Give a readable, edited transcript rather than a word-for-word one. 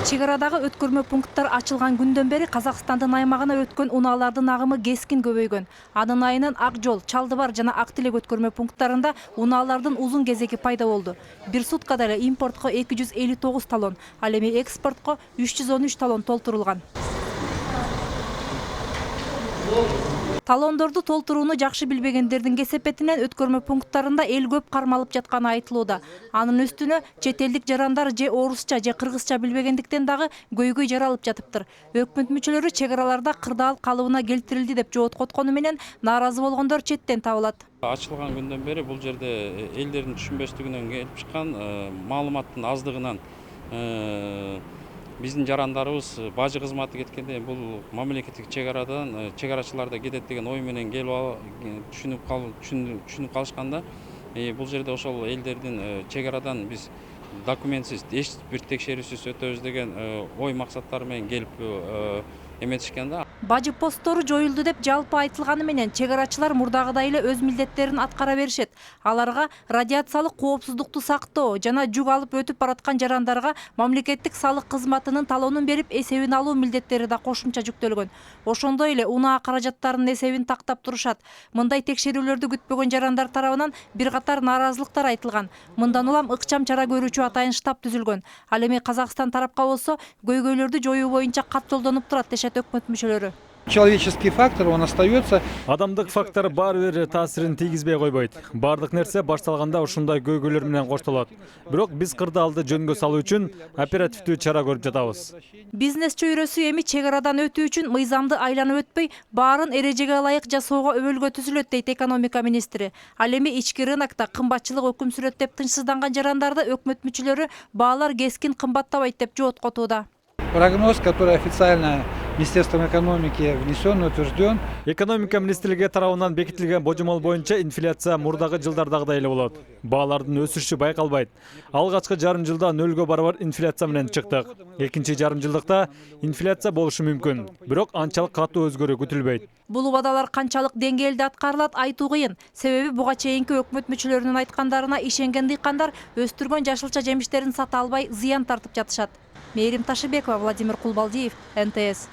Чек арадагы өткөрмө пункттар ачылган күндөн бери Казакстандын аймагына өткөн унаалардын агымы кескин көбөйгөн. Анын айынан Ак жол, Чалдыбар жана Ак Тилек өткөрмө пункттарында унаалардын узун кезеги пайда болду. Бир суткада эле импортко 259 талон, ал эми экспортко 313 талон толтурулган. Талондорду толтурууну жакшы билбегендердин кесепетинен өткөрмө пункттарында эл көп кармалып жатканы айтылууда. Анын үстүнө чет элдик жарандар же орусча же кыргызча билбегендиктен дагы көйгөй жаралып жатыптыр. Өкмөт мүчөлөрү чек араларда кырдаал калыбына келтирилди деп жооп коткону менен нааразы болгондор четтен табылат. Ачылган күндөн бери бул жерде элдердин түшүнбөстүгүнөн келип чыккан маалыматтын аздыгынан биздин жарандарыбыз бажы кызматы кеткенде бул мамлекеттик чек арадан чек арачыларда кетет деген ой менен келип түшүнүп калышканда бул жерде ошол элдердин чек арадан биз документсиз эч бир текшерүүсүз өтөбүз деген ой максаттары менен келип эметишкен да. Бажы посттору жоюлду деп жалпы айтылганы менен чек арачылар мурдагыдай эле өз милдеттерин аткара беришет. Аларга радиациялык коопсуздукту сактоо жана жүк алып өтүп бараткан жарандарга мамлекеттик салык кызматынын талонун берип эсебин алуу милдеттери да кошумча жүктөлгөн. Ошондой эле унаа каражаттарынын эсебин тактап турушат. Мындай текшерүүлөрдү күтпөгөн жарандар тарабынан бир катар нааразылыктар айтылган. Мындан улам ыкчам чара көрүүчү атайын штаб түзүлгөн. Ал эми Казакстан тарапка болсо көйгөйлөрдү жоюу боюнча кат жолдонуп турат дешет өкмөт мүчөлөрү. Человеческий фактор, он остается. Адамдык фактор баары бир таасирин тийгизбей койбойт. Бардык нерсе башталганда ушундай көйгөйлөр менен коштолот. Бирок биз кырдаалды жөнгө салуу үчүн оперативдүү чара көрүп жатабыз. Бизнес чөйрөсү эми чек арадан өтүү үчүн мыйзамды айланып өтпөй, баарын эрежеге ылайык жасоого өбөлгө түзүлөт дейт экономика министри. Ал эми ички рынокто кымбатчылык өкүм сүрөт деп тынчсызданган жарандарды өкмөт мүчөлөрү баалар кескин кымбаттабайт деп жооткотууда. Прогноз, который официально Министерством экономики внесен, утвержден. Экономика министрлиги тарабынан бекитилген божомол боюнча инфляция мурдагы жылдардагыдай эле болот. Баалардын өсүшү байкалбайт. Алгачкы жарым жылда нөлгө барабар инфляция менен чыктык. Экинчи жарым жылдыкта инфляция болушу мүмкүн. Бирок анчалык катуу өзгөрүү күтүлбөйт. Бул убадалар канчалык деңгээлде аткарылат айтуу кыйын. Себеби буга чейинки өкмөт мүчөлөрүнүн айткандарына ишенген дыйкандар өстүргөн жашылча жемиштерин сата албай зыян тартып жатышат. Мээрим Ташыбекова, Владимир Кулбалдиев, НТС.